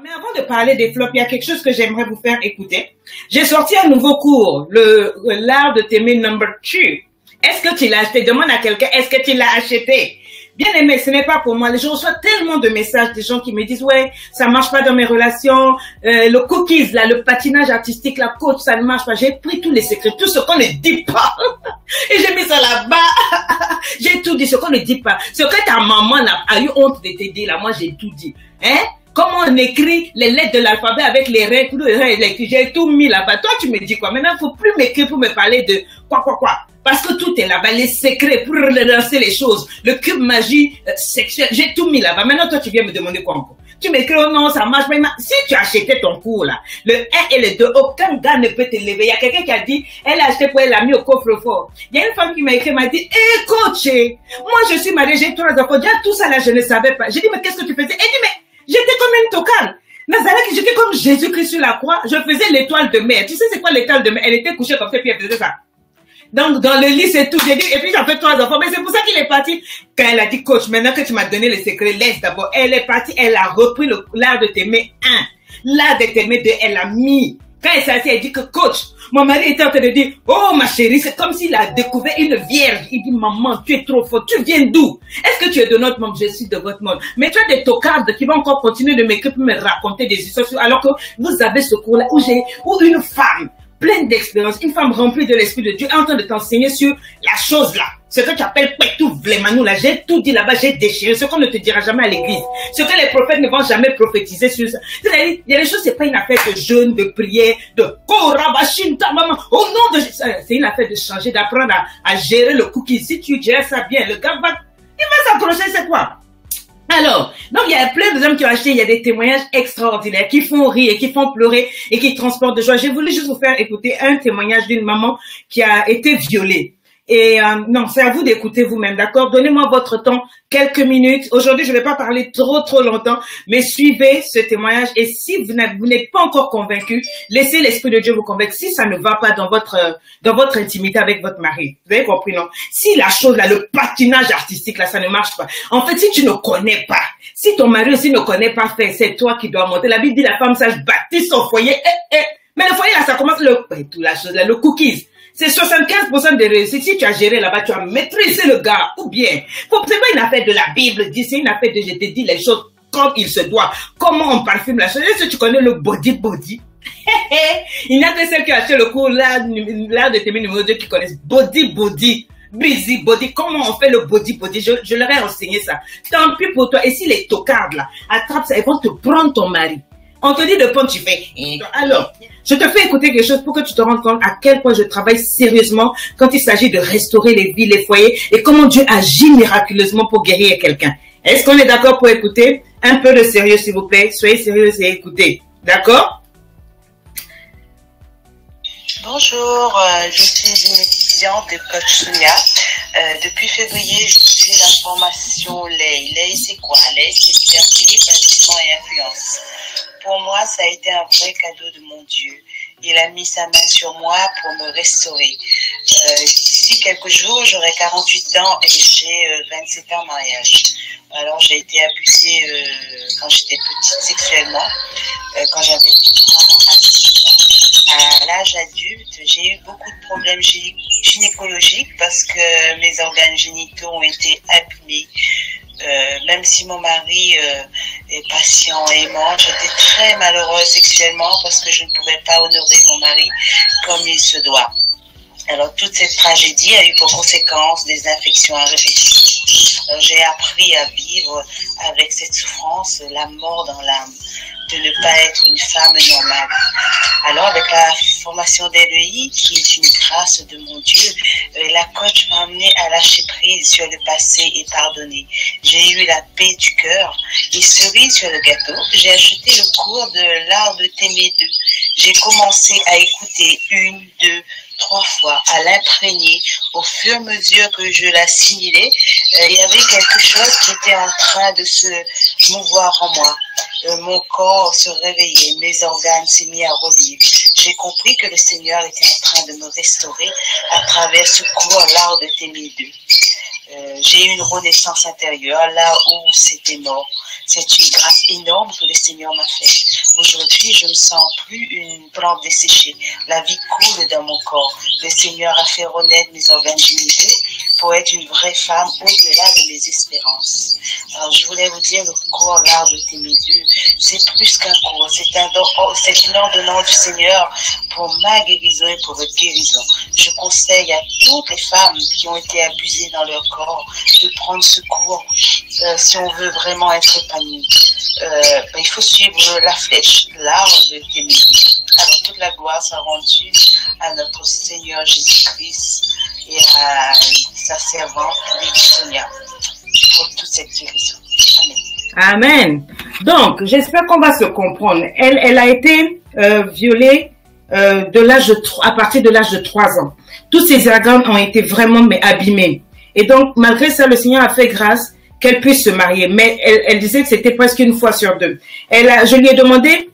Mais avant de parler des flops, il y a quelque chose que j'aimerais vous faire écouter. J'ai sorti un nouveau cours, l'art de t'aimer number 2. Est-ce que tu l'as acheté? Demande à quelqu'un, est-ce que tu l'as acheté? Bien aimé, ce n'est pas pour moi. Je reçois tellement de messages des gens qui me disent, ouais, ça marche pas dans mes relations, le cookies, là, le patinage artistique, la coach, ça ne marche pas. J'ai pris tous les secrets, tout ce qu'on ne dit pas. Et j'ai mis ça là-bas. J'ai tout dit, ce qu'on ne dit pas. Ce que ta maman a eu honte de te dire, là, moi, j'ai tout dit. Hein? Comment on écrit les lettres de l'alphabet avec les règles, j'ai tout mis là-bas. Toi, tu me dis quoi? Maintenant, il faut plus m'écrire pour me parler de quoi. Parce que tout est là-bas, les secrets pour relancer les choses, le cube magie sexuelle, j'ai tout mis là-bas. Maintenant, toi, tu viens me demander quoi encore? Tu m'écris, oh non, ça marche pas. Si tu as acheté ton cours là, le 1 et le 2, aucun gars ne peut te lever. Il y a quelqu'un qui a dit, elle a acheté pour elle, l'a mis au coffre-fort. Il y a une femme qui m'a écrit, m'a dit, coach, moi je suis mariée, j'ai 3 enfants. Déjà, tout ça là, je ne savais pas. J'ai dit, mais qu'est-ce que tu faisais? Elle dit, mais j'étais comme une tocane. Nazareth, j'étais comme Jésus-Christ sur la croix. Je faisais l'étoile de mer. Tu sais c'est quoi l'étoile de mer? Elle était couchée comme ça, puis elle faisait ça. Donc, dans le lit, c'est tout. J'ai dit, et puis j'en fais 3 enfants. Mais c'est pour ça qu'il est parti. Quand elle a dit, coach, maintenant que tu m'as donné les secrets, laisse d'abord. Elle est partie, elle a repris l'art de t'aimer 1. L'art de t'aimer 2, elle a mis. Quand elle s'est assise, elle dit que coach, mon mari était en train de dire, oh ma chérie, c'est comme s'il a découvert une vierge. Il dit, maman, tu es trop forte. Tu viens d'où? Est-ce que tu es de notre monde? Je suis de votre monde. Mais tu as des tocardes qui vont encore continuer de m'écrire pour me raconter des histoires alors que vous avez ce cours-là où une femme pleine d'expérience, une femme remplie de l'Esprit de Dieu, est en train de t'enseigner sur la chose là. Ce que tu appelles Petou Vlemanou là, j'ai tout dit là-bas, j'ai déchiré. Ce qu'on ne te dira jamais à l'église. Ce que les prophètes ne vont jamais prophétiser sur ça. C'est-à-dire, il y a des choses, c'est pas une affaire de jeûne, de prière, de Korabashinta, maman. Au nom de Jésus, c'est une affaire de changer, d'apprendre à gérer le cookie. Si tu gères ça bien, le gars il va s'approcher, c'est quoi? Alors, donc il y a plein de hommes qui ont acheté, il y a des témoignages extraordinaires qui font rire et qui font pleurer et qui transportent de joie. J'ai voulu juste vous faire écouter un témoignage d'une maman qui a été violée. Et non, c'est à vous d'écouter vous-même, d'accord? Donnez-moi votre temps, quelques minutes. Aujourd'hui, je ne vais pas parler trop longtemps, mais suivez ce témoignage. Et si vous n'êtes pas encore convaincu, laissez l'Esprit de Dieu vous convaincre. Si ça ne va pas dans votre intimité avec votre mari, vous avez compris, non? Si la chose là, le patinage artistique là, ça ne marche pas. En fait, si tu ne connais pas, si ton mari aussi ne connaît pas faire, c'est toi qui dois monter. La Bible dit la femme sage bâtit son foyer. Mais le foyer là, ça commence tout la chose là, le cookies. C'est 75% de réussite. Si tu as géré là-bas, tu as maîtrisé le gars. Ou bien, c'est pas une affaire de la Bible, c'est une affaire de je te dis les choses comme il se doit. Comment on parfume la chose. Est-ce que tu connais le body? Il n'y a que celles qui ont acheté le cours là de t'aimer numéro 2 qui connaissent body. Busy body, comment on fait le body? Je leur ai enseigné ça. Tant pis pour toi. Et si les tocards là attrapent ça, ils vont te prendre ton mari. On te dit de prendre, tu fais. Alors, je te fais écouter quelque chose pour que tu te rendes compte à quel point je travaille sérieusement quand il s'agit de restaurer les vies, les foyers et comment Dieu agit miraculeusement pour guérir quelqu'un. Est-ce qu'on est d'accord pour écouter? Un peu de sérieux, s'il vous plaît. Soyez sérieux et écoutez. D'accord? Bonjour, je suis une étudiante de Coach Sonia. Depuis février, je suis la formation LEI. LEI, c'est quoi? LEI, c'est liberté, bâtiment et influence. Pour moi, ça a été un vrai cadeau de mon Dieu. Il a mis sa main sur moi pour me restaurer. D'ici quelques jours, j'aurai 48 ans et j'ai 27 ans en mariage. Alors, j'ai été abusée quand j'étais petite sexuellement, quand j'avais 10 ans à 6 ans. À l'âge adulte, j'ai eu beaucoup de problèmes gynécologiques parce que mes organes génitaux ont été abîmés. Même si mon mari est patient et aimant, j'étais très malheureuse sexuellement parce que je ne pouvais pas honorer mon mari comme il se doit. Alors toute cette tragédie a eu pour conséquence des infections à répétition. J'ai appris à vivre avec cette souffrance, la mort dans l'âme, de ne pas être une femme normale. Alors avec la formation d'LEI, qui est une grâce de mon Dieu, la coach m'a amené à lâcher prise sur le passé et pardonner. J'ai eu la paix du cœur et cerise sur le gâteau. J'ai acheté le cours de l'art de t'aimer 2. J'ai commencé à écouter 1, 2, 3 fois, à l'imprégner au fur et à mesure que je l'assimilais. Il y avait quelque chose qui était en train de se mouvoir en moi. Mon corps se réveillait, mes organes s'est mis à revivre. J'ai compris que le Seigneur était en train de me restaurer à travers ce cours, l'art de t'aimer 2. J'ai eu une renaissance intérieure là où c'était mort. C'est une grâce énorme que le Seigneur m'a fait. Aujourd'hui, je ne sens plus une plante desséchée. La vie coule dans mon corps. Le Seigneur a fait renaître mes organes génitaux pour être une vraie femme au-delà de mes espérances. Alors, je voulais vous dire, le cours, l'art de t'aimer Dieu, c'est plus qu'un cours. C'est une ordonnance du Seigneur pour ma guérison et pour votre guérison. Je conseille à toutes les femmes qui ont été abusées dans leur corps de prendre ce cours si on veut vraiment être épanoui. Il faut suivre la flèche, l'art de t'aimer. Alors toute la gloire soit rendue à notre Seigneur Jésus-Christ et à sa servante Lady Sonia pour toute cette guérison. Amen. Amen. Donc, j'espère qu'on va se comprendre. Elle a été violée à partir de l'âge de 3 ans. Tous ses organes ont été vraiment abîmés. Et donc, malgré ça, le Seigneur a fait grâce qu'elle puisse se marier. Mais elle disait que c'était presque une fois sur 2. Je lui ai demandé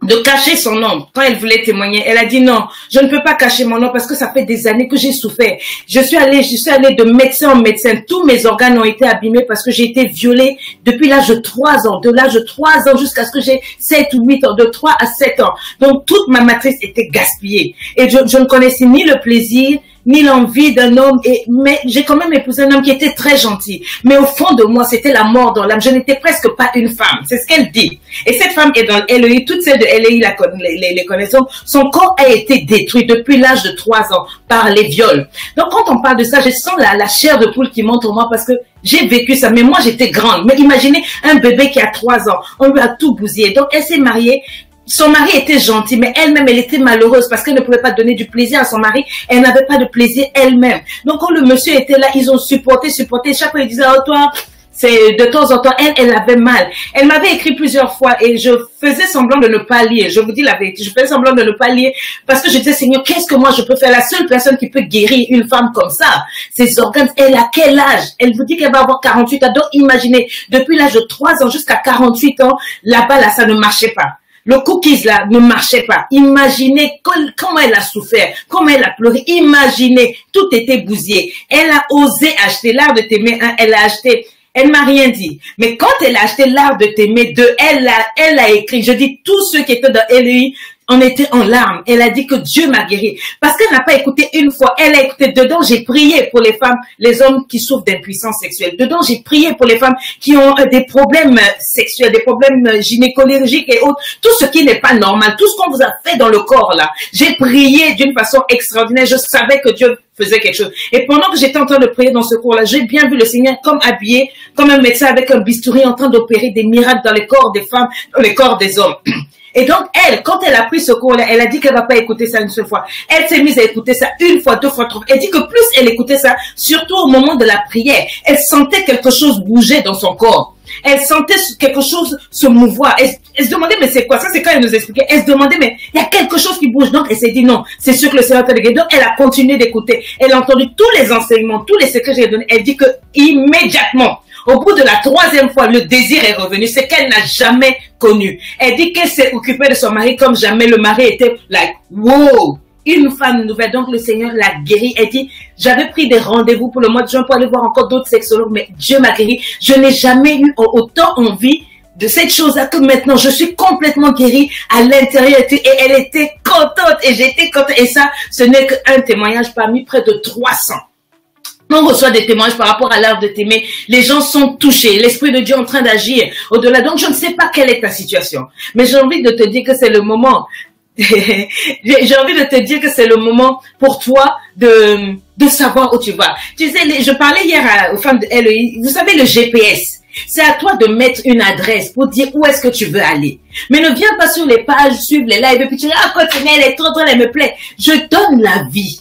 de cacher son nom quand elle voulait témoigner. Elle a dit non, je ne peux pas cacher mon nom parce que ça fait des années que j'ai souffert. Je suis allée de médecin en médecin. Tous mes organes ont été abîmés parce que j'ai été violée depuis l'âge de 3 ans. De l'âge de 3 ans jusqu'à ce que j'ai 7 ou 8 ans, de 3 à 7 ans. Donc toute ma matrice était gaspillée. Et je ne connaissais ni le plaisir, ni l'envie d'un homme, mais j'ai quand même épousé un homme qui était très gentil. Mais au fond de moi, c'était la mort dans l'âme. Je n'étais presque pas une femme. C'est ce qu'elle dit. Et cette femme est dans LEI, toutes celles de LEI les connaissons. Son corps a été détruit depuis l'âge de 3 ans par les viols. Donc quand on parle de ça, je sens la chair de poule qui monte en moi parce que j'ai vécu ça. Mais moi, j'étais grande. Mais imaginez un bébé qui a 3 ans. On lui a tout bousillé. Donc elle s'est mariée. Son mari était gentil, mais elle-même, elle était malheureuse parce qu'elle ne pouvait pas donner du plaisir à son mari. Elle n'avait pas de plaisir elle-même. Donc, quand le monsieur était là, ils ont supporté. Chaque fois, ils disaient, oh, toi, c'est de temps en temps, elle avait mal. Elle m'avait écrit plusieurs fois et je faisais semblant de ne pas lire. Je vous dis la vérité, je faisais semblant de ne pas lire parce que je disais, Seigneur, qu'est-ce que moi je peux faire? La seule personne qui peut guérir une femme comme ça, ses organes, elle a quel âge? Elle vous dit qu'elle va avoir 48 ans. Donc, imaginez, depuis l'âge de 3 ans jusqu'à 48 ans, là-bas, là, ça ne marchait pas. Le cookies là ne marchait pas. Imaginez comment elle a souffert, comment elle a pleuré. Imaginez, tout était bousillé. Elle a osé acheter l'art de t'aimer 1, elle a acheté. Elle m'a rien dit. Mais quand elle a acheté l'art de t'aimer 2, elle a écrit. Je dis, tous ceux qui étaient dans LEI, on était en larmes. Elle a dit que Dieu m'a guéri. Parce qu'elle n'a pas écouté une fois. Elle a écouté. Dedans, j'ai prié pour les femmes, les hommes qui souffrent d'impuissance sexuelle. Dedans, j'ai prié pour les femmes qui ont des problèmes sexuels, des problèmes gynécologiques et autres. Tout ce qui n'est pas normal. Tout ce qu'on vous a fait dans le corps, là. J'ai prié d'une façon extraordinaire. Je savais que Dieu faisait quelque chose. Et pendant que j'étais en train de prier dans ce cours-là, j'ai bien vu le Seigneur comme habillé, comme un médecin avec un bistouri en train d'opérer des miracles dans les corps des femmes, dans les corps des hommes. Et donc, quand elle a pris ce cours-là, elle a dit qu'elle va pas écouter ça une seule fois. Elle s'est mise à écouter ça 1 fois, 2 fois, 3 fois. Elle dit que plus elle écoutait ça, surtout au moment de la prière, elle sentait quelque chose bouger dans son corps. Elle sentait quelque chose se mouvoir. Elle se demandait, mais c'est quoi? Ça, c'est quand elle nous expliquait. Elle se demandait, mais il y a quelque chose qui bouge. Donc, elle s'est dit, non, c'est sûr que le Seigneur t'a guéri. Donc, elle a continué d'écouter. Elle a entendu tous les enseignements, tous les secrets que j'ai donnés. Elle dit que immédiatement, au bout de la 3e fois, le désir est revenu. C'est qu'elle n'a jamais connu. Elle dit qu'elle s'est occupée de son mari comme jamais. Le mari était like, wow, une femme nouvelle. Donc, le Seigneur l'a guérie. Elle dit, j'avais pris des rendez-vous pour le mois de juin pour aller voir encore d'autres sexologues, mais Dieu m'a guérie. Je n'ai jamais eu autant envie de cette chose-là que maintenant. Je suis complètement guérie à l'intérieur. Et elle était contente et j'étais contente. Et ça, ce n'est qu'un témoignage parmi près de 300. On reçoit des témoignages par rapport à l'art de t'aimer. Les gens sont touchés. L'Esprit de Dieu est en train d'agir au-delà. Donc, je ne sais pas quelle est ta situation. Mais j'ai envie de te dire que c'est le moment. J'ai envie de te dire que c'est le moment pour toi de savoir où tu vas. Tu sais, je parlais hier aux femmes de LEI. Vous savez, le GPS. C'est à toi de mettre une adresse pour dire où est-ce que tu veux aller. Mais ne viens pas sur les pages, suivre les lives et puis tu dis, ah, continue, elle est trop, elle me plaît. Je donne la vie.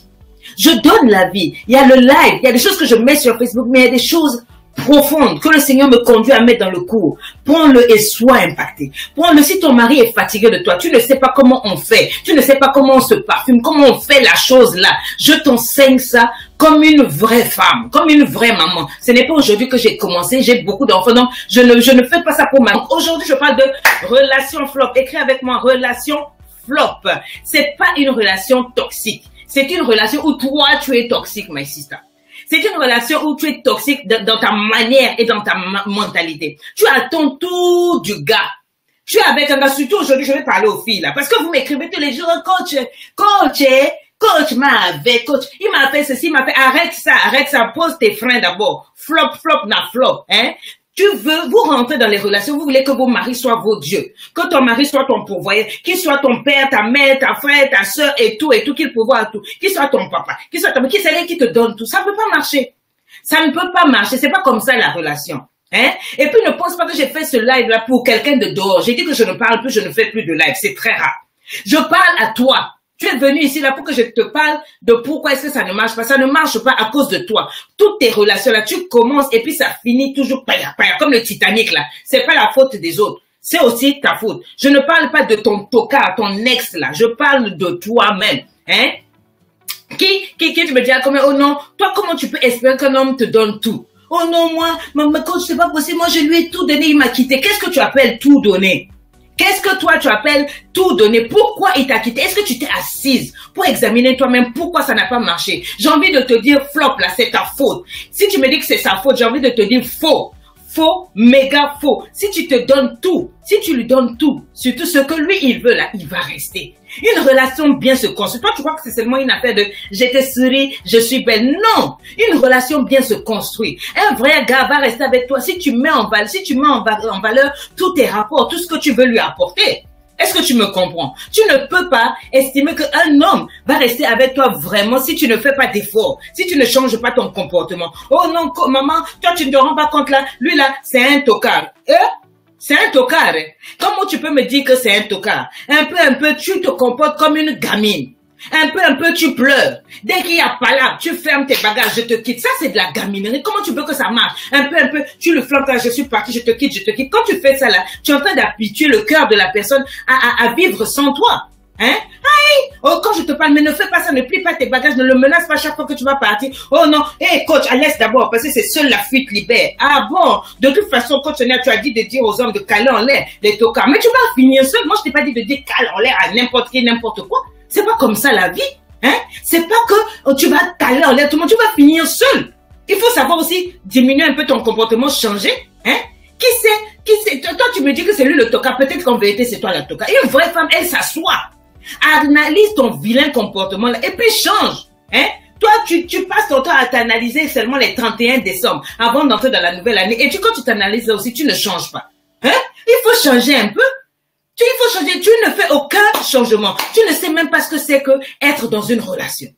Je donne la vie. Il y a le live, il y a des choses que je mets sur Facebook, mais il y a des choses profondes que le Seigneur me conduit à mettre dans le cours. Prends-le et sois impacté. Prends-le si ton mari est fatigué de toi. Tu ne sais pas comment on fait. Tu ne sais pas comment on se parfume, comment on fait la chose là. Je t'enseigne ça comme une vraie femme, comme une vraie maman. Ce n'est pas aujourd'hui que j'ai commencé. J'ai beaucoup d'enfants. Donc, je ne fais pas ça pour maman. Aujourd'hui, je parle de relation flop. Écris avec moi, relation flop. C'est pas une relation toxique. C'est une relation où toi, tu es toxique, my sister. C'est une relation où tu es toxique dans ta manière et dans ta mentalité. Tu attends tout du gars. Tu es avec un gars, surtout aujourd'hui, je vais parler aux filles, là. Parce que vous m'écrivez tous les jours, coach m'avait, coach, il m'a fait ceci, il m'a fait, arrête ça, pose tes freins d'abord. Flop, hein. Vous rentrez dans les relations, vous voulez que vos maris soient vos dieux, que ton mari soit ton pourvoyeur, qu'il soit ton père, ta mère, ta frère, ta soeur et tout, qu'il pourvoie à tout, qu'il soit ton papa, qu'il soit ton, qu'il c'est lui qui te donne tout. Ça ne peut pas marcher. Ça ne peut pas marcher. C'est pas comme ça la relation. Hein? Et puis ne pense pas que j'ai fait ce live là pour quelqu'un de dehors. J'ai dit que je ne parle plus, je ne fais plus de live. C'est très rare. Je parle à toi. Tu es venu ici là pour que je te parle de pourquoi est-ce que ça ne marche pas. Ça ne marche pas à cause de toi. Toutes tes relations là, tu commences et puis ça finit toujours paya, comme le Titanic là. C'est pas la faute des autres. C'est aussi ta faute. Je ne parle pas de ton tocard, ton ex là. Je parle de toi-même. Hein? Qui tu me dis, oh non, toi comment tu peux espérer qu'un homme te donne tout? Oh non, moi, coach, c'est pas possible. Moi, je lui ai tout donné, il m'a quitté. Qu'est-ce que tu appelles tout donner? Qu'est-ce que toi, tu appelles tout donner? Pourquoi il t'a quitté? Est-ce que tu t'es assise pour examiner toi-même pourquoi ça n'a pas marché? J'ai envie de te dire, flop, là, c'est ta faute. Si tu me dis que c'est sa faute, j'ai envie de te dire faux. Faux, méga faux. Si tu te donnes tout, si tu lui donnes tout, surtout ce que lui, il veut là, il va rester. Une relation bien se construit. Toi, tu crois que c'est seulement une affaire de « je te souris, je suis belle ». Non, une relation bien se construit. Un vrai gars va rester avec toi si tu mets en valeur tous tes rapports, tout ce que tu veux lui apporter. Est-ce que tu me comprends? Tu ne peux pas estimer qu'un homme va rester avec toi vraiment si tu ne fais pas d'efforts, si tu ne changes pas ton comportement. Oh non, maman, toi tu ne te rends pas compte là, lui là, c'est un tocard. C'est un tocard. Comment tu peux me dire que c'est un tocard? Un peu, tu te comportes comme une gamine. Un peu, tu pleures. Dès qu'il y a pas là, tu fermes tes bagages, je te quitte. Ça, c'est de la gaminerie. Comment tu veux que ça marche? Un peu, tu le flanques là, je suis parti, je te quitte. Quand tu fais ça là, tu es en train d'habituer le cœur de la personne à vivre sans toi. Hein? Aïe! Oh, quand je te parle, mais ne fais pas ça, ne plie pas tes bagages, ne le menace pas chaque fois que tu vas partir. Oh non, hey, coach, laisse d'abord, parce que c'est seule la fuite libère. Ah bon? De toute façon, coach Sonia, tu as dit de dire aux hommes de caler en l'air les tocards. Mais tu vas finir seul. Moi, je t'ai pas dit de dire caler en l'air à n'importe qui, n'importe quoi. C'est pas comme ça la vie. Hein? C'est pas que tu vas caler en l'air tout le monde, tu vas finir seul. Il faut savoir aussi diminuer un peu ton comportement, changer. Hein? Qui c'est? Toi, tu me dis que c'est lui le tocard. Peut-être qu'en vérité, c'est toi la tocard. Une vraie femme, elle s'assoit. Analyse ton vilain comportement là, et puis change. Hein? Toi, tu passes ton temps à t'analyser seulement les 31 décembre avant d'entrer dans la nouvelle année. Et quand tu t'analyses là aussi, tu ne changes pas. Hein? Il faut changer un peu. Il faut changer. Tu ne fais aucun changement. Tu ne sais même pas ce que c'est que être dans une relation.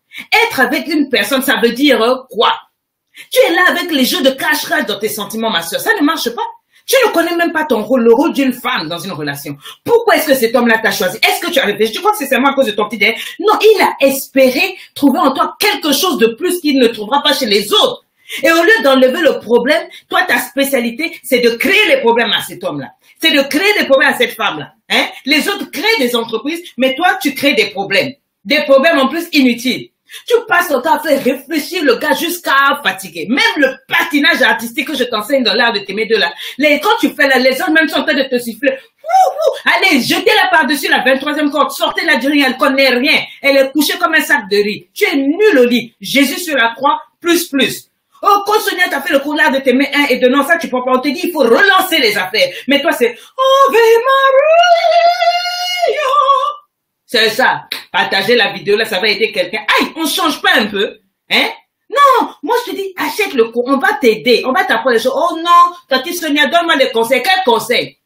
Être avec une personne, ça veut dire quoi? Tu es là avec les jeux de cache-cache dans tes sentiments, ma soeur. Ça ne marche pas. Tu ne connais même pas ton rôle, le rôle d'une femme dans une relation. Pourquoi est-ce que cet homme-là t'a choisi? Est-ce que tu as réfléchi? Tu crois que c'est seulement à cause de ton petit derrière? Non, il a espéré trouver en toi quelque chose de plus qu'il ne trouvera pas chez les autres. Et au lieu d'enlever le problème, toi, ta spécialité, c'est de créer les problèmes à cet homme-là. C'est de créer des problèmes à cette femme-là. Hein? Les autres créent des entreprises, mais toi, tu crées des problèmes. Des problèmes en plus inutiles. Tu passes ton temps à faire réfléchir le gars jusqu'à fatiguer. Même le patinage artistique que je t'enseigne dans l'art de t'aimer de là. Quand tu fais là, les autres même sont en train de te siffler. Allez, jetez-la par-dessus la 23e corde. Sortez-la du riz, elle connaît rien. Elle est couchée comme un sac de riz. Tu es nul au lit. Jésus sur la croix, plus. Oh, quand Sonia t'a fait le cours là de t'aimer un et de non, ça tu peux pas. On te dit, il faut relancer les affaires. Mais toi, c'est Ave Maria. C'est ça. Partager la vidéo là, ça va aider quelqu'un. Aïe, on change pas un peu. Hein? Non, moi je te dis, achète le cours, on va t'aider. On va t'apprendre les choses. Oh non, tati Sonia, donne-moi des conseils. Quel conseil?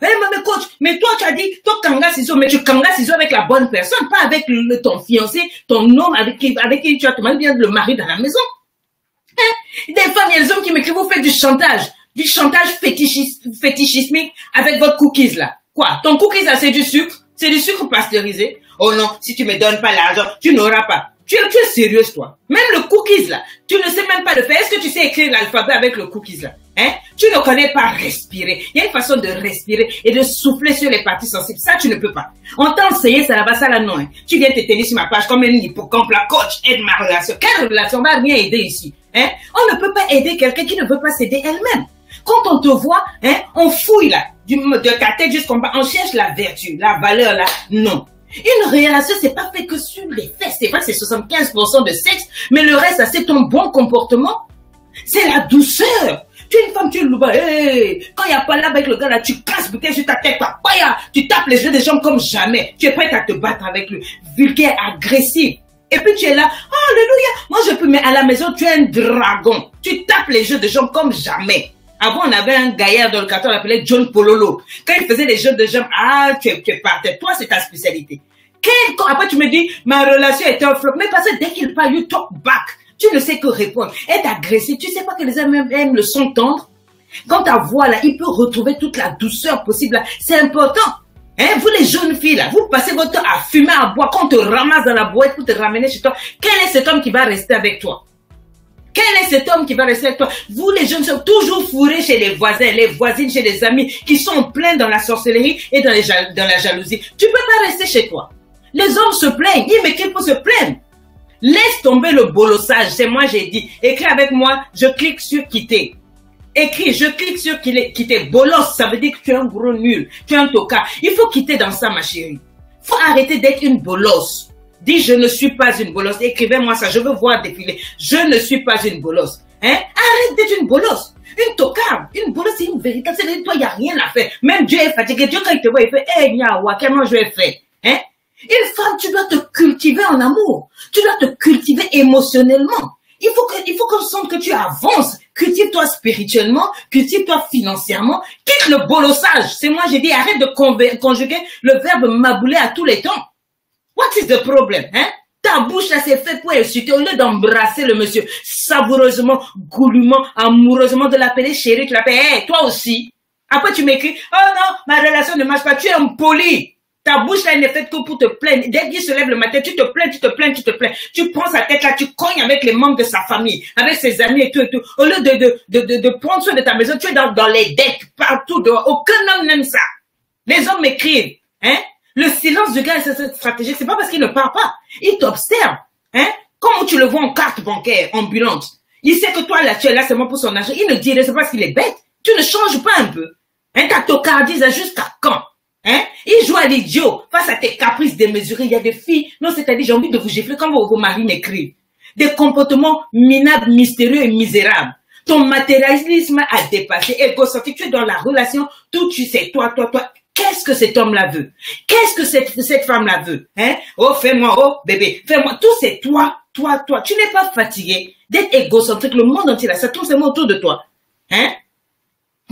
Mais coach, mais toi tu as dit, toi kanga ciseaux, mais tu kanga ciseaux avec la bonne personne, pas avec ton fiancé, ton homme avec qui tu as demandé bien le mari dans la maison. Hein? Des femmes, il y a des hommes qui m'écrivent, vous faites du chantage fétichismique avec votre cookies là. Quoi? Ton cookies là, c'est du sucre? C'est du sucre pasteurisé? Oh non, si tu me donnes pas l'argent, tu n'auras pas. Tu es sérieuse, toi. Même le cookies, là, tu ne sais même pas le faire. Est-ce que tu sais écrire l'alphabet avec le cookies, là? Hein? Tu ne connais pas respirer. Il y a une façon de respirer et de souffler sur les parties sensibles. Ça, tu ne peux pas. On t'a enseigné ça là-bas, ça là, non. Hein? Tu viens te tenir sur ma page comme un hippocampe, la coach, aide ma relation. Quelle relation? On va rien aider ici. Hein? On ne peut pas aider quelqu'un qui ne veut pas s'aider elle-même. Quand on te voit, hein, on fouille là, de ta tête jusqu'en bas, on cherche la vertu, la valeur là. Non. Une relation, c'est pas fait que sur les fesses. C'est vrai que c'est 75% de sexe, mais le reste, c'est ton bon comportement. C'est la douceur. Tu es une femme, tu es le bas. Hey, quand il n'y a pas là avec le gars là, tu casses bouteille sur ta tête, tu tapes les yeux des gens comme jamais. Tu es prête à te battre avec lui. Vulgaire, agressif. Et puis tu es là, oh, alléluia, moi je peux, mais à la maison, tu es un dragon. Tu tapes les jeux de jambes comme jamais. Avant, on avait un gaillard dans le carton, on l'appelait John Pololo. Quand il faisait les jeux de jambes, tu es parti. Toi, c'est ta spécialité. Après, tu me dis, ma relation était un flop. Mais parce que dès qu'il parle, you talk back. Tu ne sais que répondre. Être agressif, tu sais pas que les hommes aiment le son tendre. Quand ta voix, là, il peut retrouver toute la douceur possible. C'est important. Hein, vous les jeunes filles, là, vous passez votre temps à fumer, à boire. Quand on te ramasse dans la boîte pour te ramener chez toi, quel est cet homme qui va rester avec toi? Quel est cet homme qui va rester avec toi? Vous, les jeunes, sont toujours fourrés chez les voisins, les voisines, chez les amis, qui sont pleins dans la sorcellerie et dans la jalousie. Tu peux pas rester chez toi. Les hommes se plaignent. Mais qu'il faut se plaindre. Laisse tomber le bolossage. C'est moi, j'ai dit. Écris avec moi. Je clique sur quitter. Écris, je clique sur quitter. Bolos, ça veut dire que tu es un gros nul. Tu es un tocard. Il faut quitter dans ça, ma chérie. Faut arrêter d'être une bolosse. Dis, je ne suis pas une bolosse. Écrivez-moi ça. Je veux voir défiler. Je ne suis pas une bolosse. Hein? Arrête d'être une bolosse. Une tocarde. Une bolosse, c'est une véritable. C'est toi, il n'y a rien à faire. Même Dieu est fatigué. Dieu, quand il te voit, il fait, hey, Nyawa, comment je vais faire? Hein? Une femme, tu dois te cultiver en amour. Tu dois te cultiver émotionnellement. Il faut qu'on sente que tu avances. Cultive-toi spirituellement, cultive-toi financièrement. Quitte le bolossage. C'est moi, j'ai dit, arrête de conjuguer le verbe mabouler à tous les temps. What is the problem, hein? Ta bouche, là, c'est fait pour insulter. Au lieu d'embrasser le monsieur savoureusement, goulûment, amoureusement, de l'appeler chérie, tu l'appelles, hey, toi aussi. Après, tu m'écris, oh non, ma relation ne marche pas, tu es impoli. Ta bouche là, elle n'est faite que pour te plaindre. Dès qu'il se lève le matin, tu te plains, tu te plains, tu te plains. Tu prends sa tête là, tu cognes avec les membres de sa famille, avec ses amis et tout et tout. Au lieu de prendre soin de ta maison, tu es dans les dettes, partout dehors. Aucun homme n'aime ça. Les hommes m'écrivent, hein. Le silence du gars, c'est cette stratégie. C'est pas parce qu'il ne parle pas. Il t'observe, hein. Comment tu le vois en carte bancaire, ambulante. Il sait que toi là, tu es là seulement pour son argent. Il ne dit rien, c'est parce qu'il est bête. Tu ne changes pas un peu. Hein, ta tocardise jusqu'à quand? Hein? Il joue à l'idiot face à tes caprices démesurés. Il y a des filles, non, c'est-à-dire, j'ai envie de vous gifler quand vos maris m'écrivent. Des comportements minables, mystérieux et misérables. Ton matérialisme a dépassé, égocentrique. Tu es dans la relation, tout tu sais, toi. Qu'est-ce que cet homme-là veut? Qu'est-ce que cette femme-là veut? Hein? Oh, fais-moi, oh, bébé, fais-moi. Tout c'est toi. Tu n'es pas fatigué d'être égocentrique. Le monde entier, là, ça tourne seulement autour de toi. Hein?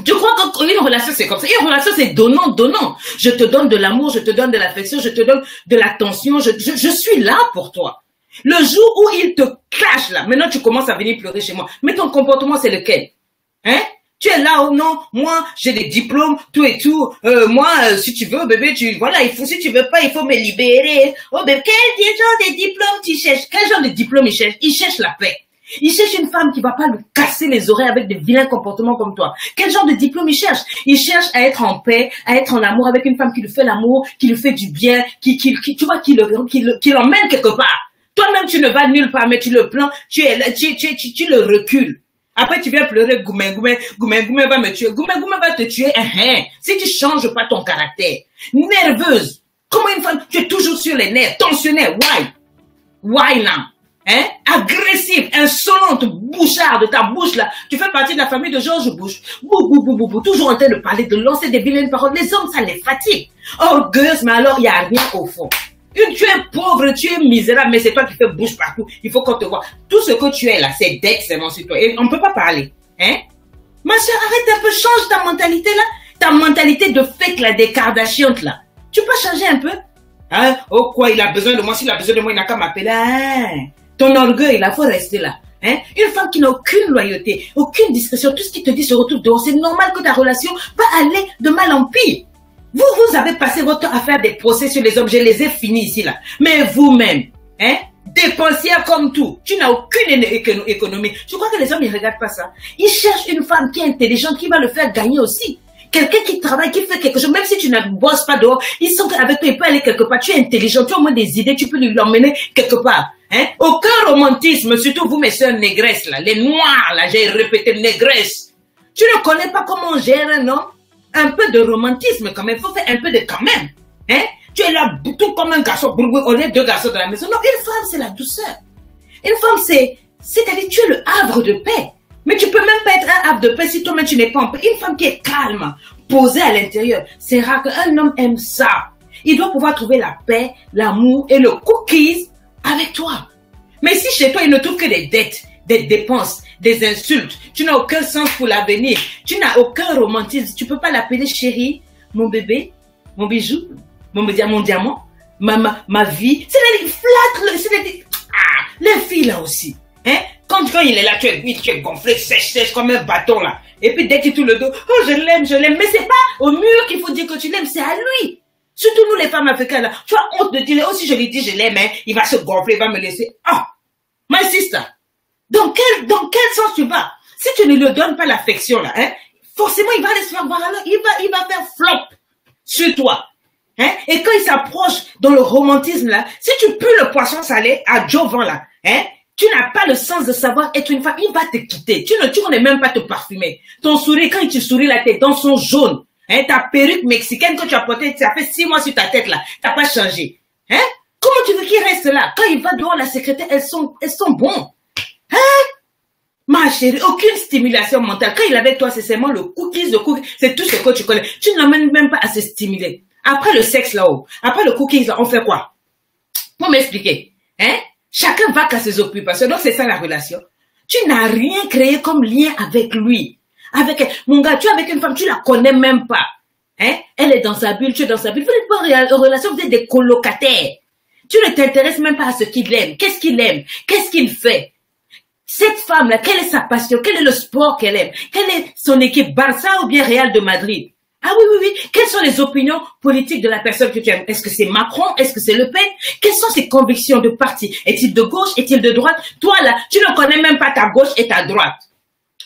Tu crois qu'une relation, c'est comme ça? Une relation, c'est donnant. Je te donne de l'amour, je te donne de l'affection, je te donne de l'attention. Je suis là pour toi. Le jour où il te clash, là, maintenant tu commences à venir pleurer chez moi. Mais ton comportement, c'est lequel? Hein? Tu es là, oh non, moi, j'ai des diplômes, tout et tout. Moi, si tu veux, bébé, voilà, si tu veux pas, il faut me libérer. Oh, bébé, quel genre de diplôme tu cherches? Quel genre de diplôme il cherche? Il cherche la paix. Il cherche une femme qui va pas lui casser les oreilles avec des vilains comportements comme toi. Quel genre de diplôme il cherche? Il cherche à être en paix, à être en amour avec une femme qui lui fait l'amour, qui lui fait du bien, tu vois, qui l'emmène quelque part. Toi-même, tu ne vas nulle part, mais tu le plans, tu le recules. Après, tu viens pleurer, Goumé va me tuer. Goumé va te tuer, si tu changes pas ton caractère. Nerveuse. Comment une femme, tu es toujours sur les nerfs, tensionnaire, why now? Hein? Agressive, insolente, bouchard de ta bouche là. Tu fais partie de la famille de George Bush. Bou, toujours en train de parler, de lancer des vilaines paroles. Les hommes, ça les fatigue. Orgueilleuse, mais alors il n'y a rien au fond. Tu es pauvre, tu es misérable, mais c'est toi qui fais bouche partout. Il faut qu'on te voit. Tout ce que tu es là, c'est d'excellent sur toi. Et on ne peut pas parler. Hein? Ma soeur, arrête un peu, change ta mentalité là. Ta mentalité de fake là, des Kardashians là. Tu peux changer un peu? Hein? Oh quoi, il a besoin de moi. S'il a besoin de moi, il n'a qu'à m'appeler. Hein? Ton orgueil, il faut rester là. Hein? Une femme qui n'a aucune loyauté, aucune discrétion, tout ce qui te dit se retrouve dehors. C'est normal que ta relation va aller de mal en pire. Vous avez passé votre temps à faire des procès sur les hommes. Je les ai finis ici là. Mais vous-même, hein? Dépensière comme tout. Tu n'as aucune économie. Je crois que les hommes, ils regardent pas ça. Ils cherchent une femme qui est intelligente, qui va le faire gagner aussi. Quelqu'un qui travaille, qui fait quelque chose, même si tu ne bosses pas dehors, ils sont qu'avec toi, il peut aller quelque part. Tu es intelligent, tu as au moins des idées, tu peux lui l'emmener quelque part. Hein? Aucun romantisme, surtout vous, mes soeurs négresses, là, les noirs, là, j'ai répété, négresses. Tu ne connais pas comment on gère un homme? Un peu de romantisme quand même, il faut faire un peu de quand même. Hein? Tu es là, tout comme un garçon. On est deux garçons dans la maison. Non, une femme, c'est la douceur. Une femme, c'est-à-dire, tu es le havre de paix. Mais tu peux même pas être un havre de paix si toi-même tu n'es pas en paix. Une femme qui est calme, posée à l'intérieur. C'est rare qu'un homme aime ça. Il doit pouvoir trouver la paix, l'amour et le cookies avec toi. Mais si chez toi, il ne trouve que des dettes, des dépenses, des insultes, tu n'as aucun sens pour l'avenir, tu n'as aucun romantisme, tu peux pas l'appeler chérie, mon bébé, mon bijou, mon diamant, ma vie. C'est des flattes, c'est des... Ah, les filles là aussi. Hein? Quand il est là, tu es gonflé, sèche comme un bâton là. Et puis dès qu'il tourne le dos, oh je l'aime. Mais c'est pas au mur qu'il faut dire que tu l'aimes, c'est à lui. Surtout nous les femmes africaines là. Tu as honte de dire, oh si je lui dis je l'aime, hein, il va se gonfler, il va me laisser. Oh, my sister. Dans quel sens tu vas? Si tu ne lui donnes pas l'affection là, hein, forcément il va aller se faire voir alors, il va faire flop sur toi. Hein? Et quand il s'approche dans le romantisme là, si tu pues le poisson salé à Jovan là, hein, tu n'as pas le sens de savoir être une femme, il va te quitter. Tu connais même pas te parfumer. Ton sourire, quand tu souris là, tes dents sont jaunes. Hein? Ta perruque mexicaine que tu as portée, ça fait 6 mois sur ta tête là, t'as pas changé. Hein? Comment tu veux qu'il reste là? Quand il va dehors, la secrétaire, elles sont bons. Hein? Ma chérie, aucune stimulation mentale. Quand il est avec toi, c'est seulement le cookies, c'est tout ce que tu connais. Tu ne l'amènes même pas à se stimuler. Après le sexe là-haut, après le cookies là, on fait quoi? Pour m'expliquer. Hein? Chacun va qu'à ses occupations. Donc, c'est ça la relation. Tu n'as rien créé comme lien avec lui. Mon gars, tu es avec une femme, tu la connais même pas. Hein? Elle est dans sa bulle, tu es dans sa bulle. Vous n'êtes pas en relation, vous êtes des colocataires. Tu ne t'intéresses même pas à ce qu'il aime. Qu'est-ce qu'il aime? Qu'est-ce qu'il fait? Cette femme-là, quelle est sa passion? Quel est le sport qu'elle aime? Quelle est son équipe, Barça ou bien Real de Madrid? Ah oui. Quelles sont les opinions politiques de la personne que tu aimes? Est-ce que c'est Macron? Est-ce que c'est Le Pen? Quelles sont ses convictions de parti? Est-il de gauche? Est-il de droite? Toi là, tu ne connais même pas ta gauche et ta droite.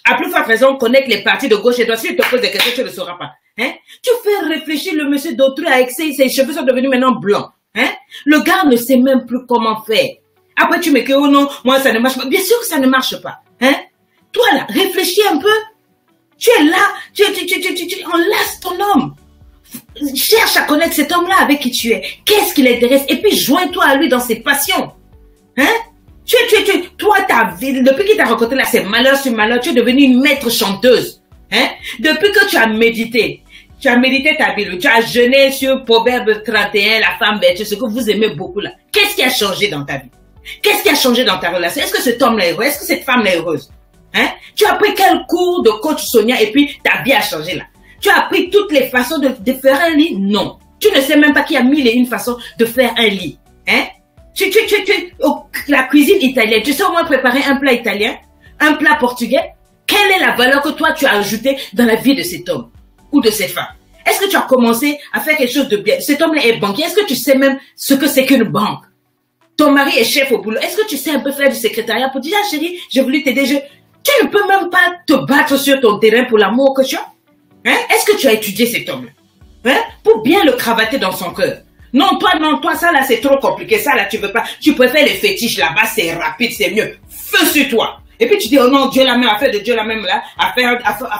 À plus forte raison, connaître les partis de gauche et de droite. S'il te pose des questions, tu ne le sauras pas. Hein? Tu fais réfléchir le monsieur d'autrui avec ses cheveux sont devenus maintenant blancs. Hein? Le gars ne sait même plus comment faire. Après, tu me dis, oh non, moi ça ne marche pas. Bien sûr que ça ne marche pas. Hein? Toi là, réfléchis un peu. Tu es là, enlace ton homme. Cherche à connaître cet homme-là avec qui tu es. Qu'est-ce qui l'intéresse? Et puis, joins-toi à lui dans ses passions. Hein? Toi, ta vie, depuis qu'il t'a rencontré là, c'est malheur sur malheur, tu es devenue une maître chanteuse. Hein? Depuis que tu as médité ta Bible, tu as jeûné sur Proverbe 31, la femme vertueuse, ce que vous aimez beaucoup là. Qu'est-ce qui a changé dans ta vie? Qu'est-ce qui a changé dans ta relation? Est-ce que cet homme-là est heureux? Est-ce que cette femme-là est heureuse? Hein? Tu as pris quel cours de coach Sonia et puis ta vie a changé là? Tu as appris toutes les façons de faire un lit? Non. Tu ne sais même pas qu'il y a 1001 façons de faire un lit. Hein? La cuisine italienne, tu sais au moins préparer un plat italien? Un plat portugais? Quelle est la valeur que toi tu as ajoutée dans la vie de cet homme ou de cette femme? Est-ce que tu as commencé à faire quelque chose de bien? Cet homme-là est banquier. Est-ce que tu sais même ce que c'est qu'une banque? Ton mari est chef au boulot. Est-ce que tu sais un peu faire du secrétariat pour dire, ah chérie, j'ai voulu t'aider. Tu ne peux même pas te battre sur ton terrain pour l'amour que tu as. Hein? Est-ce que tu as étudié cet homme-là? Hein? Pour bien le cravater dans son cœur. Non, toi, ça là, c'est trop compliqué. Ça là, tu veux pas. Tu préfères les fétiches là-bas, c'est rapide, c'est mieux. Feu sur toi. Et puis tu dis, oh non, Dieu la même, affaire de Dieu la même là, à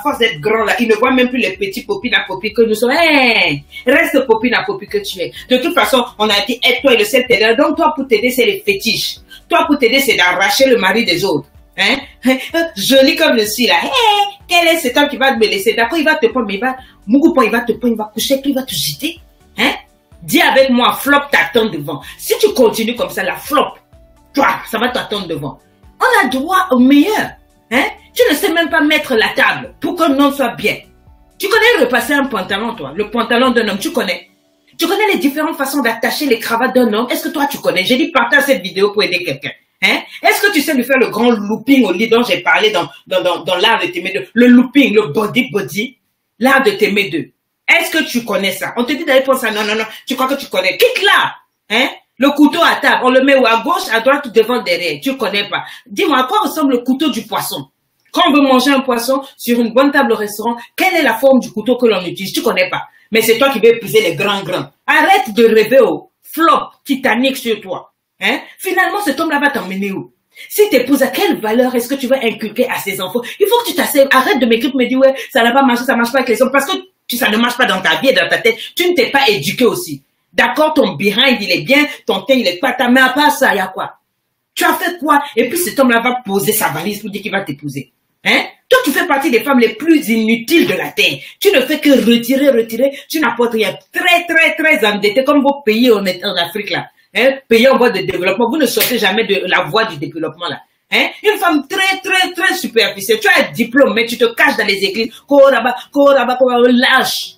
force d'être grand là, il ne voit même plus les petits popines à popines que nous sommes. Hey, reste popine à popine que tu es. De toute façon, on a dit, aide-toi et le ciel t'aidera. Donc toi, pour t'aider, c'est les fétiches. Toi, pour t'aider, c'est d'arracher le mari des autres. Hein? Joli comme je suis là. Hey, quel est cet homme qui va me laisser? D'accord, il va te prendre, mais il va te prendre, il va coucher, puis il va te jeter. Hein? Dis avec moi, flop t'attend devant. Si tu continues comme ça, la flop, toi, ça va t'attendre devant. On a droit au meilleur. Hein? Tu ne sais même pas mettre la table pour qu'un homme soit bien. Tu connais repasser un pantalon, toi? Le pantalon d'un homme, tu connais? Tu connais les différentes façons d'attacher les cravates d'un homme? Est-ce que toi, tu connais? J'ai dit partage cette vidéo pour aider quelqu'un. Hein? Est-ce que tu sais lui faire le grand looping au lit dont j'ai parlé dans l'art de t'aimer deux? Le looping, le body, l'art de t'aimer deux. Est-ce que tu connais ça? On te dit d'aller penser ça. Non. Tu crois que tu connais? Quitte là. Hein? Le couteau à table, on le met où? À gauche, à droite, devant, derrière. Tu connais pas. Dis-moi, à quoi ressemble le couteau du poisson? Quand on veut manger un poisson sur une bonne table au restaurant, quelle est la forme du couteau que l'on utilise? Tu connais pas. Mais c'est toi qui veux épuiser les grands. Arrête de rêver au flop Titanic sur toi. Hein? Finalement, cet homme-là va t'emmener où? Si t'épouses, à quelle valeur est-ce que tu vas inculquer à ses enfants? Il faut que tu t'asseyes. Arrête de m'écrire, me dire, ouais, ça n'a pas marché, ça marche pas avec les hommes. Parce que ça ne marche pas dans ta vie et dans ta tête. Tu ne t'es pas éduqué aussi. D'accord, ton behind, il est bien, ton teint, il est pas ta, mais à part ça, il y a quoi? Tu as fait quoi? Et puis cet homme-là va poser sa valise pour dire qu'il va t'épouser. Hein? Toi, tu fais partie des femmes les plus inutiles de la terre. Tu ne fais que retirer, tu n'apportes rien. Très endetté, comme vos pays en Afrique, là. Hein? Pays en voie de développement, vous ne sortez jamais de la voie du développement, là. Hein? Une femme très superficielle. Tu as un diplôme, mais tu te caches dans les églises. Koraba, lâche.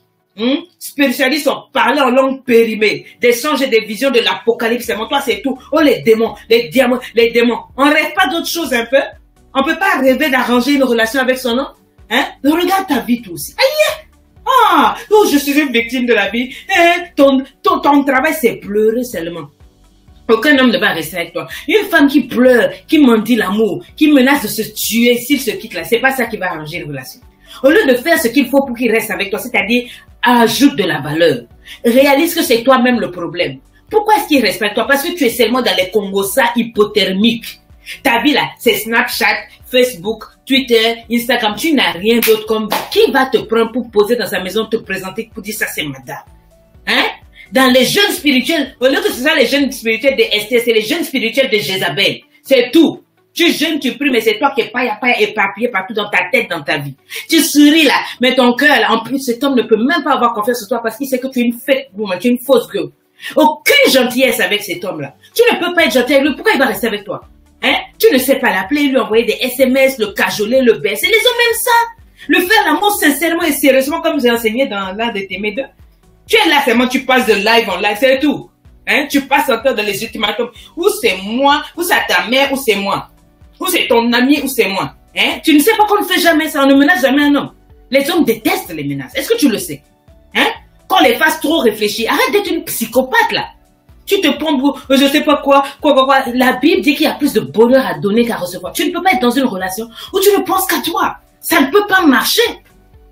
Spécialistes ont parlé en langue périmée, des songes et des visions de l'apocalypse. Toi, c'est tout. Oh, les démons, les diamants, les démons. On rêve pas d'autre chose un peu? On peut pas rêver d'arranger une relation avec son homme? Hein? Regarde ta vie, toi aussi. Aïe! Ah! Oh, je suis une victime de la vie. Ton travail, c'est pleurer seulement. Aucun homme ne va rester avec toi. Une femme qui pleure, qui mendie l'amour, qui menace de se tuer s'il se quitte là, c'est pas ça qui va arranger une relation. Au lieu de faire ce qu'il faut pour qu'il reste avec toi, c'est-à-dire ajoute de la valeur. Réalise que c'est toi-même le problème. Pourquoi est-ce qu'il reste avec toi? Parce que tu es seulement dans les congossas hypothermiques. Ta vie là, c'est Snapchat, Facebook, Twitter, Instagram. Tu n'as rien d'autre comme vie. Qui va te prendre pour poser dans sa maison, te présenter, pour dire ça c'est madame? Hein? Dans les jeunes spirituels, au lieu que ce soit les jeunes spirituels de Esther, c'est les jeunes spirituels de Jézabel. C'est tout. Tu jeûnes, tu pries, mais c'est toi qui es pas éparpillé partout dans ta tête, dans ta vie. Tu souris là, mais ton cœur là, en plus, cet homme ne peut même pas avoir confiance en toi parce qu'il sait que tu es une fake woman, tu es une fausse gueule. Aucune gentillesse avec cet homme-là. Tu ne peux pas être gentil avec lui. Pourquoi il va rester avec toi? Hein? Tu ne sais pas l'appeler, lui envoyer des SMS, le cajoler, le baisser. Les hommes aiment ça. Le faire l'amour sincèrement et sérieusement comme j'ai enseigné dans l'art de t'aimer deux. Tu es là seulement, tu passes de live en live, c'est tout. Hein? Tu passes encore dans les ultimatums. Ou c'est moi, ou c'est ta mère, ou c'est moi. Ou c'est ton ami, ou c'est moi. Hein? Tu ne sais pas qu'on ne fait jamais ça, on ne menace jamais un homme. Les hommes détestent les menaces. Est-ce que tu le sais? Hein? Qu'on les fasse trop réfléchir. Arrête d'être une psychopathe là. Tu te prends pour, je sais pas quoi. La Bible dit qu'il y a plus de bonheur à donner qu'à recevoir. Tu ne peux pas être dans une relation où tu ne penses qu'à toi. Ça ne peut pas marcher.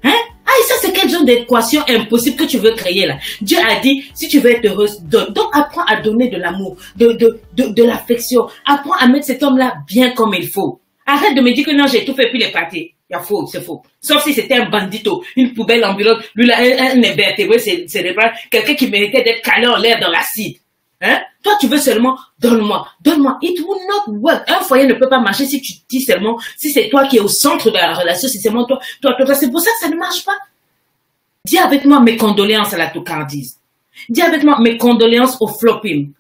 Hein? Ah, et ça, c'est quel genre d'équation impossible que tu veux créer là? Dieu a dit, si tu veux être heureuse, donne. Donc, apprends à donner de l'amour, de l'affection. Apprends à mettre cet homme-là bien comme il faut. Arrête de me dire que non, j'ai tout fait puis il est parti. Faux, c'est faux. Sauf si c'était un bandito, une poubelle ambulante, lui là, un invertébré cérébral, quelqu'un qui méritait d'être calé en l'air dans l'acide. Hein? Toi, tu veux seulement, donne-moi. It will not work. Un foyer ne peut pas marcher si tu dis seulement, si c'est toi qui es au centre de la relation, si c'est seulement toi. C'est pour ça que ça ne marche pas. Dis avec moi mes condoléances à la tocardise. Dis avec moi mes condoléances au flopping.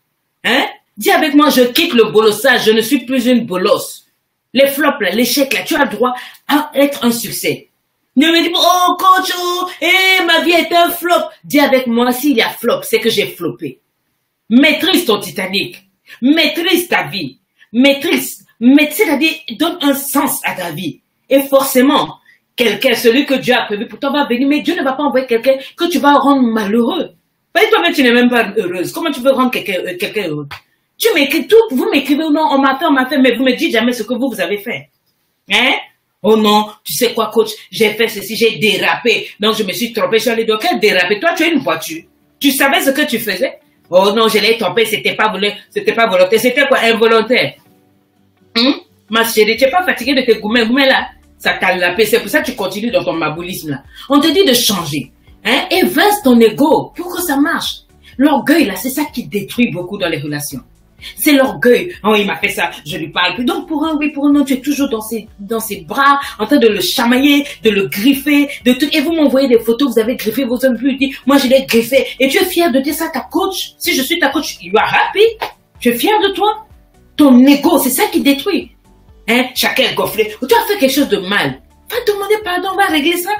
Hein? Dis avec moi, je quitte le bolossage, je ne suis plus une bolosse. Les flops là, l'échec là, tu as le droit à être un succès. Ne me dis pas, oh coach, ma vie est un flop. Dis avec moi, s'il y a flop, c'est que j'ai floppé. Maîtrise ton Titanic. Maîtrise ta vie. C'est-à-dire, donne un sens à ta vie. Et forcément, quelqu'un, celui que Dieu a prévu pour toi va venir, mais Dieu ne va pas envoyer quelqu'un que tu vas rendre malheureux. Parce que toi-même, tu n'es même pas heureuse. Comment tu veux rendre quelqu'un heureux? Tu m'écris tout, vous m'écrivez ou non, on m'a fait, mais vous me dites jamais ce que vous avez fait. Hein? Oh non, tu sais quoi, coach? J'ai fait ceci, j'ai dérapé. Donc, je me suis trompé, je suis allé dans quel dérapé? Toi, tu as une voiture. Tu savais ce que tu faisais? Oh non, je l'ai trompé, c'était pas volontaire, c'était quoi, involontaire? Ma chérie, tu n'es pas fatiguée de tes goumets là? Ça t'a lapé, c'est pour ça que tu continues dans ton maboulisme là. On te dit de changer. Hein? Évince ton ego pour que ça marche. L'orgueil là, c'est ça qui détruit beaucoup dans les relations. C'est l'orgueil. Oh, il m'a fait ça, je lui parle plus. Donc, pour un oui, pour un non, tu es toujours dans ses bras, en train de le chamailler, de le griffer, de tout. Et vous m'envoyez des photos, vous avez griffé vos hommes, puis dit, moi, je l'ai griffé. Et tu es fier de dire ça à ta coach. Si je suis ta coach, you are happy. Tu es fier de toi. Ton ego, c'est ça qui détruit. Hein? Chacun est gonflé. Tu as fait quelque chose de mal. Va demander pardon, va régler ça.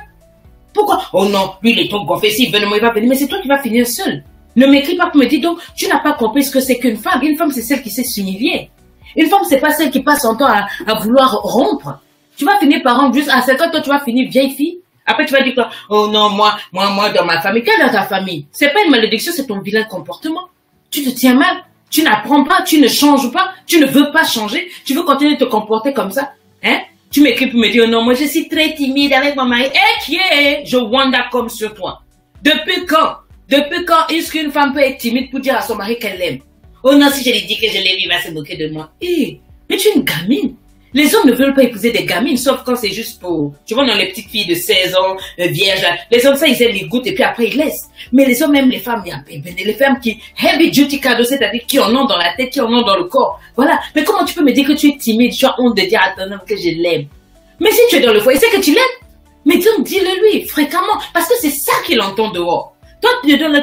Pourquoi? Oh non, lui, il est trop gonflé. S'il veut, il va venir. Mais c'est toi qui vas finir seul. Ne m'écris pas pour me dire, donc, tu n'as pas compris ce que c'est qu'une femme. Une femme, c'est celle qui sait s'humilier. Une femme, c'est pas celle qui passe son temps à vouloir rompre. Tu vas finir par rompre juste à 50 ans, tu vas finir vieille fille. Après, tu vas dire quoi? Oh non, moi, dans ma famille. Quelle est dans ta famille? C'est pas une malédiction, c'est ton vilain comportement. Tu te tiens mal. Tu n'apprends pas, tu ne changes pas, tu ne veux pas changer. Tu veux continuer de te comporter comme ça. Hein? Tu m'écris pour me dire, oh non, moi, je suis très timide avec mon mari. Eh, qui est? Je wonder comme sur toi. Depuis quand est-ce qu'une femme peut être timide pour dire à son mari qu'elle l'aime? Oh non, si je lui dis que je l'aime, il va se moquer de moi. Mais tu es une gamine. Les hommes ne veulent pas épouser des gamines, sauf quand c'est juste pour, tu vois, dans les petites filles de 16 ans, vierges, là. Les hommes, ça, ils aiment les gouttes et puis après, ils laissent. Mais les hommes aiment les femmes, les femmes qui, heavy duty cadeau, c'est-à-dire qui en ont dans la tête, qui en ont dans le corps. Voilà. Mais comment tu peux me dire que tu es timide, tu as honte de dire à ton homme que je l'aime? Mais si tu es dans le foyer, c'est que tu l'aimes. Mais donc, dis-le lui, fréquemment, parce que c'est ça qu'il entend dehors. Toi,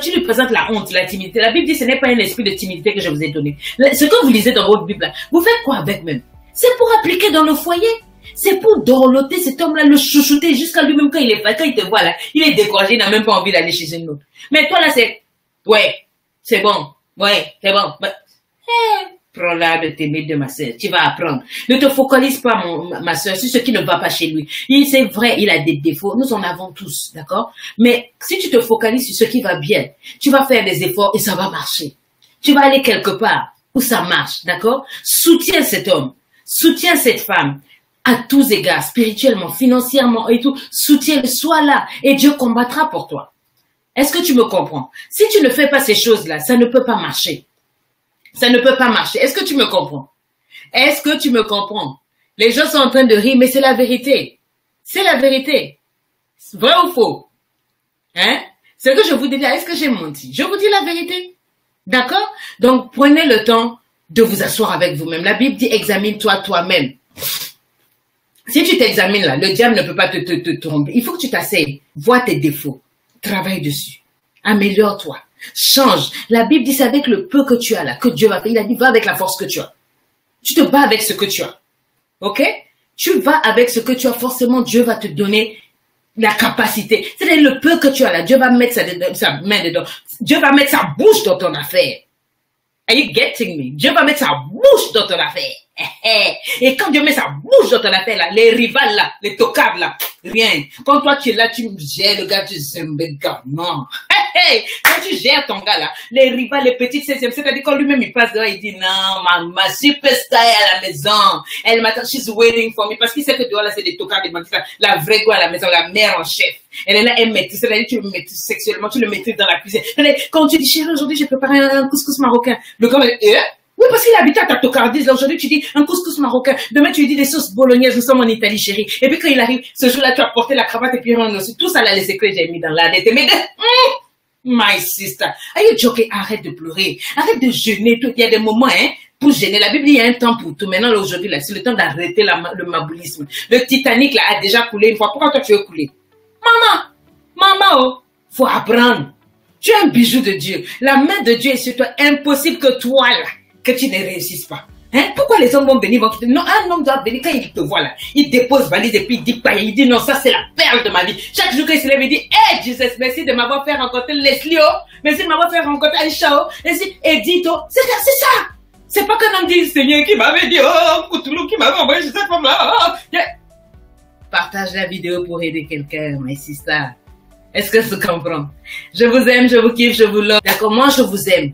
tu lui présentes la honte, la timidité. La Bible dit, ce n'est pas un esprit de timidité que je vous ai donné. Ce que vous lisez dans votre Bible, là, vous faites quoi avec même? C'est pour appliquer dans le foyer. C'est pour dorloter cet homme-là, le chouchouter jusqu'à lui-même quand il te voit là. Il est découragé, il n'a même pas envie d'aller chez une autre. Mais toi là, c'est, ouais, c'est bon. Ouais, c'est bon. Prends l'art de t'aimer de ma sœur. Tu vas apprendre. Ne te focalise pas, ma sœur, sur ce qui ne va pas chez lui. C'est vrai, il a des défauts. Nous en avons tous, d'accord? Mais si tu te focalises sur ce qui va bien, tu vas faire des efforts et ça va marcher. Tu vas aller quelque part où ça marche, d'accord? Soutiens cet homme. Soutiens cette femme à tous égards, spirituellement, financièrement et tout. Soutiens-le, sois là et Dieu combattra pour toi. Est-ce que tu me comprends? Si tu ne fais pas ces choses-là, ça ne peut pas marcher. Ça ne peut pas marcher. Est-ce que tu me comprends? Est-ce que tu me comprends? Les gens sont en train de rire, mais c'est la vérité. C'est la vérité. Vrai ou faux? Hein? Ce que je vous dis là, est-ce que j'ai menti? Je vous dis la vérité. D'accord? Donc, prenez le temps de vous asseoir avec vous-même. La Bible dit, examine-toi toi-même. Si tu t'examines là, le diable ne peut pas te tromper. Il faut que tu t'asseyes. Vois tes défauts. Travaille dessus. Améliore-toi. Change. La Bible dit, c'est avec le peu que tu as là, que Dieu va faire. Il a dit, va avec la force que tu as. Tu te bats avec ce que tu as. Ok? Tu vas avec ce que tu as. Forcément, Dieu va te donner la capacité. C'est le peu que tu as là. Dieu va mettre sa main dedans. Dieu va mettre sa bouche dans ton affaire. Are you getting me? Dieu va mettre sa bouche dans ton affaire. Et quand Dieu met sa bouche dans ton affaire, là, les rivales, là, les tocables, là, rien. Quand toi, tu es là, tu gères le gars, tu dis, gars, non. Quand tu gères ton gars, là, les rivales, les petites 16e, c'est-à-dire quand lui-même, il passe dehors, il dit, non, ma superstar est à la maison. Elle m'attend, she's waiting for me. Parce qu'il sait que dehors, là, c'est des tocables, des bandits, la vraie go à la maison, la mère en chef. Elle est là, elle maîtrise, c'est-à-dire tu le maîtrises sexuellement, tu le maîtrises dans la cuisine. Quand tu dis, chérie, aujourd'hui, j'ai préparé un couscous marocain. Le gars, oui, parce qu'il habite à Tocardise. Là, aujourd'hui, tu dis un couscous marocain. Demain, tu lui dis des sauces bolognaises. Nous sommes en Italie, chérie. Et puis, quand il arrive, ce jour-là, tu as porté la cravate et puis tout ça, là, les secrets, j'ai mis dans la tête. Mais my sister. Are you joking? Arrête de pleurer. Arrête de jeûner. Il y a des moments, hein, pour jeûner. La Bible, il y a un temps pour tout. Maintenant, là, aujourd'hui, là, c'est le temps d'arrêter le maboulisme. Le Titanic, là, a déjà coulé une fois. Pourquoi toi, tu veux couler? Maman, oh, faut apprendre. Tu es un bijou de Dieu. La main de Dieu est sur toi. Impossible que toi, là, que tu ne réussisses pas. Hein? Pourquoi les hommes vont venir, vont quitter? Non, un homme doit venir quand il te voit là. Il dépose valise et puis il dit pas. Il dit non, ça c'est la perle de ma vie. Chaque jour qu'il se lève, il dit, hey Jesus, merci de m'avoir fait rencontrer Leslie, oh. Merci de m'avoir fait rencontrer Aisha, oh. Merci, Edith, oh. C'est ça. C'est pas qu'un homme dit, Seigneur qui m'avait dit, oh, Koutoulou qui m'avait envoyé chez cette femme-là. Oh. Partage la vidéo pour aider quelqu'un, my sister. Est-ce que tu comprends? Je vous aime, je vous kiffe, je vous love. D'accord, moi je vous aime.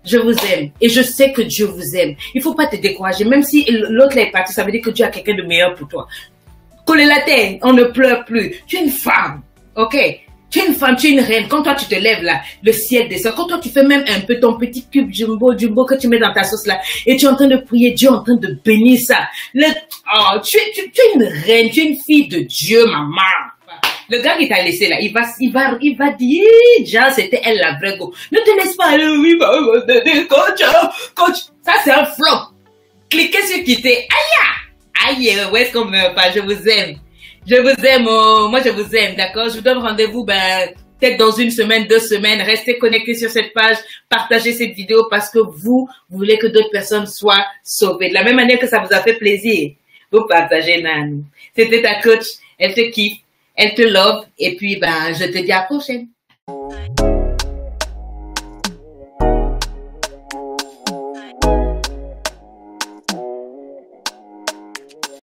Je vous aime. Et je sais que Dieu vous aime. Il faut pas te décourager. Même si l'autre est parti, ça veut dire que Dieu a quelqu'un de meilleur pour toi. Coller la tête, on ne pleure plus. Tu es une femme. Ok? Tu es une femme, tu es une reine. Quand toi tu te lèves là, le ciel descend. Quand toi tu fais même un peu ton petit cube jumbo que tu mets dans ta sauce là, et tu es en train de prier, Dieu est en train de bénir ça. Tu es une reine, tu es une fille de Dieu, maman. Le gars qui t'a laissé là, il va dire, genre, c'était elle la vraie go. Ne te laisse pas aller, oui, coach. Ça, c'est un flop. Cliquez sur quitter. Aïe, où est-ce qu'on meurt pas? Je vous aime. Je vous aime, oh. Moi, je vous aime, d'accord? Je vous donne rendez-vous, peut-être dans une semaine, 2 semaines. Restez connectés sur cette page. Partagez cette vidéo parce que vous voulez que d'autres personnes soient sauvées. De la même manière que ça vous a fait plaisir. Vous partagez, Nan. C'était ta coach. Elle te kiffe. Elle te love et puis je te dis à la prochaine.